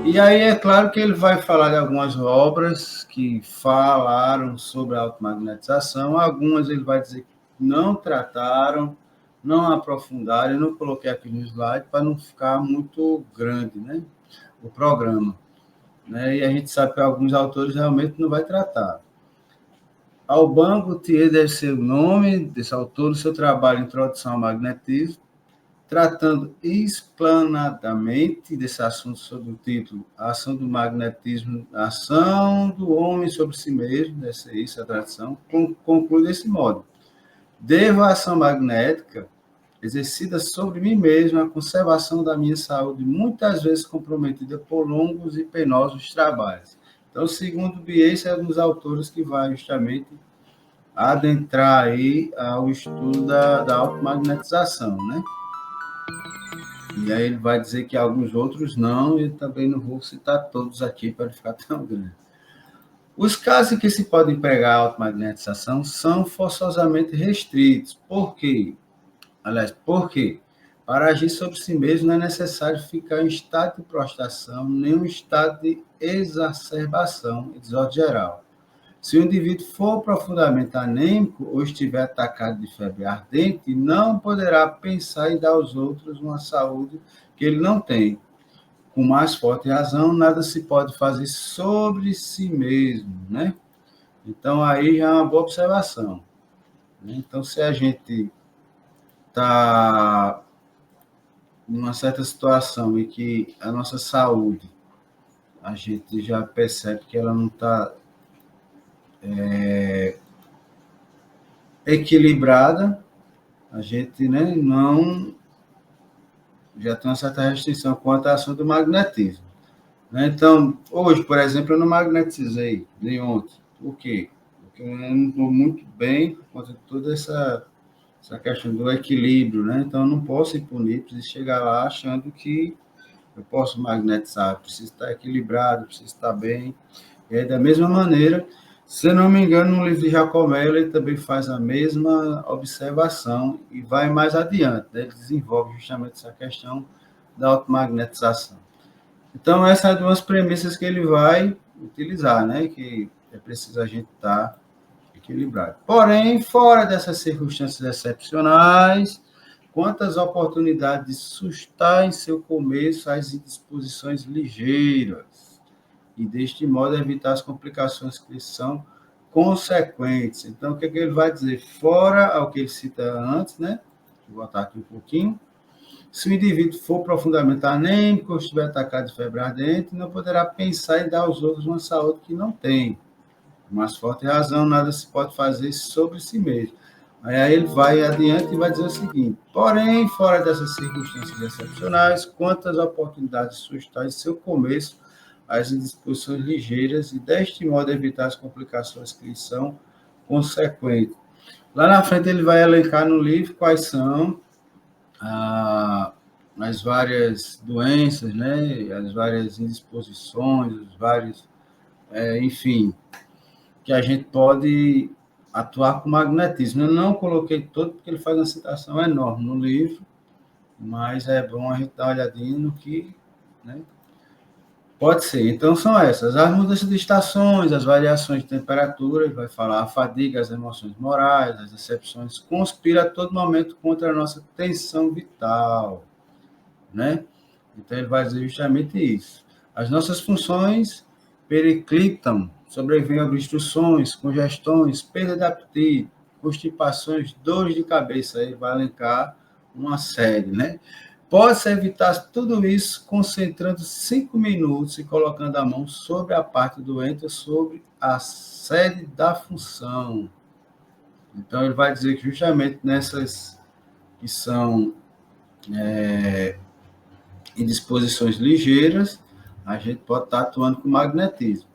E aí é claro que ele vai falar de algumas obras que falaram sobre a automagnetização, algumas ele vai dizer que não trataram, não aprofundaram, eu não coloquei aqui no slide para não ficar muito grande, né, o programa, né, e a gente sabe que alguns autores realmente não vai tratar. Alban Gautier deve ser o nome desse autor, o seu trabalho Introdução ao Magnetismo, tratando explanadamente desse assunto sob o título A Ação do Magnetismo, a Ação do Homem sobre si mesmo, deve ser isso a tradução, conclui desse modo. Devo a ação magnética exercida sobre mim mesmo a conservação da minha saúde, muitas vezes comprometida por longos e penosos trabalhos. Então, segundo Bier, esse é um dos autores que vai justamente adentrar aí ao estudo da automagnetização, né? E aí ele vai dizer que alguns outros não, e também não vou citar todos aqui para ficar tão grande. Os casos em que se pode empregar a automagnetização são forçosamente restritos. Por quê? Aliás, por quê? Para agir sobre si mesmo não é necessário ficar em estado de prostração, nem um estado de exacerbação e desordem geral. Se o indivíduo for profundamente anêmico ou estiver atacado de febre ardente, não poderá pensar em dar aos outros uma saúde que ele não tem. Com mais forte razão, nada se pode fazer sobre si mesmo, né? Então, aí já é uma boa observação. Então, se a gente está numa certa situação em que a nossa saúde, a gente já percebe que ela não está equilibrada, a gente, né, não já tem uma certa restrição quanto à ação do magnetismo, né? Então, hoje, por exemplo, eu não magnetizei nem ontem. Por quê? Porque eu não estou muito bem por conta de toda essa questão do equilíbrio, né? Então, eu não posso ir para o NIPS e chegar lá achando que eu posso magnetizar, eu preciso estar equilibrado, eu preciso estar bem. E aí, da mesma maneira, se eu não me engano, no livro de Jacomelo, ele também faz a mesma observação e vai mais adiante, né? Ele desenvolve justamente essa questão da automagnetização. Então, essas são duas premissas que ele vai utilizar, né? Que é preciso a gente estar equilibrado. Porém, fora dessas circunstâncias excepcionais, quantas oportunidades de sustar em seu começo as indisposições ligeiras e, deste modo, evitar as complicações que são consequentes. Então, o que ele vai dizer? Fora ao que ele cita antes, né? Vou botar aqui um pouquinho. Se o indivíduo for profundamente anêmico ou estiver atacado de febre ardente, não poderá pensar em dar aos outros uma saúde que não tem. Com mais forte razão, nada se pode fazer sobre si mesmo. Aí ele vai adiante e vai dizer o seguinte: porém, fora dessas circunstâncias excepcionais, quantas oportunidades sustain seu começo as indisposições ligeiras e, deste modo, evitar as complicações que lhes são consequentes. Lá na frente ele vai elencar no livro quais são as várias doenças, né, as várias indisposições, os vários, enfim, que a gente pode atuar com magnetismo. Eu não coloquei todo, porque ele faz uma citação enorme no livro, mas é bom a gente dar uma olhadinha no que, né, pode ser. Então, são essas. As mudanças de estações, as variações de temperatura, ele vai falar a fadiga, as emoções morais, as decepções, conspira a todo momento contra a nossa tensão vital, né? Então, ele vai dizer justamente isso. As nossas funções periclitam, sobrevêm obstruções, congestões, perda de apetite, constipações, dores de cabeça. Aí vai elencar uma série, né? Pode-se evitar tudo isso concentrando 5 minutos e colocando a mão sobre a parte doente ou sobre a sede da função. Então, ele vai dizer que justamente nessas que são indisposições ligeiras, a gente pode estar atuando com magnetismo.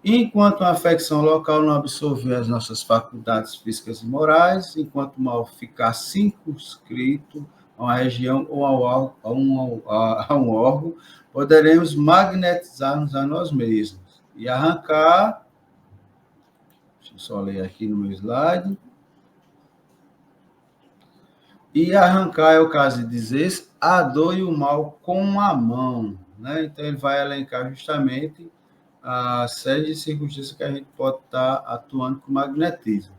Enquanto uma afecção local não absorver as nossas faculdades físicas e morais, enquanto o mal ficar circunscrito a uma região ou a um órgão, poderemos magnetizar-nos a nós mesmos e arrancar, deixa eu só ler aqui no meu slide, E arrancar é o caso de dizer a dor e o mal com a mão, né? Então, ele vai elencar justamente a série de circunstâncias que a gente pode estar atuando com magnetismo.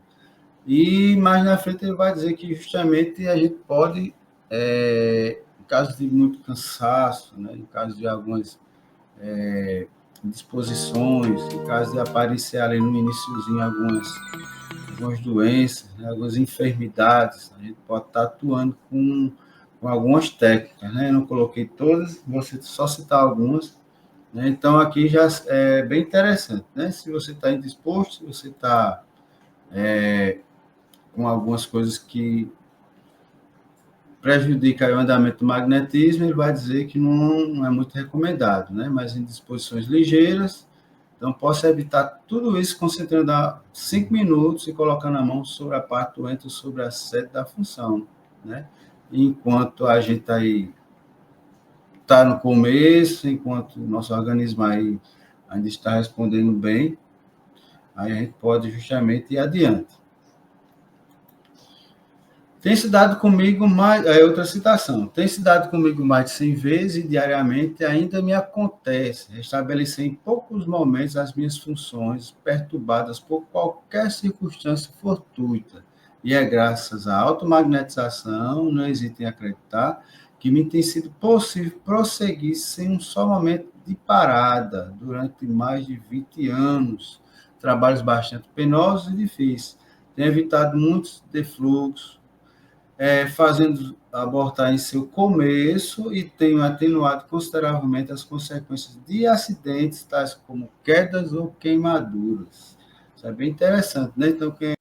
E mais na frente ele vai dizer que justamente a gente pode, em caso de muito cansaço, né? Em caso de algumas disposições, em caso de aparecer ali no iniciozinho algumas doenças, né, algumas enfermidades, a gente pode estar atuando com algumas técnicas, né? Eu não coloquei todas, vou só citar algumas, né? Então aqui já é bem interessante, né? Se você está indisposto, se você está com algumas coisas que prejudicam o andamento do magnetismo, ele vai dizer que não é muito recomendado, né? Mas em disposições ligeiras, então, posso evitar tudo isso concentrando 5 minutos e colocando a mão sobre a parte doente ou sobre a sede da função, né? Enquanto a gente aí está no começo, enquanto o nosso organismo aí ainda está respondendo bem, aí a gente pode justamente ir adiante. Tem se dado comigo mais, outra citação, tem se dado comigo mais de 100 vezes e diariamente ainda me acontece restabelecer em poucos momentos as minhas funções perturbadas por qualquer circunstância fortuita. E é graças à automagnetização, não hesitem em acreditar, que me tem sido possível prosseguir sem um só momento de parada durante mais de 20 anos. Trabalhos bastante penosos e difíceis. Tenho evitado muitos defluxos, fazendo abortar em seu começo e tenho atenuado consideravelmente as consequências de acidentes, tais como quedas ou queimaduras. Isso é bem interessante, né? Então, quem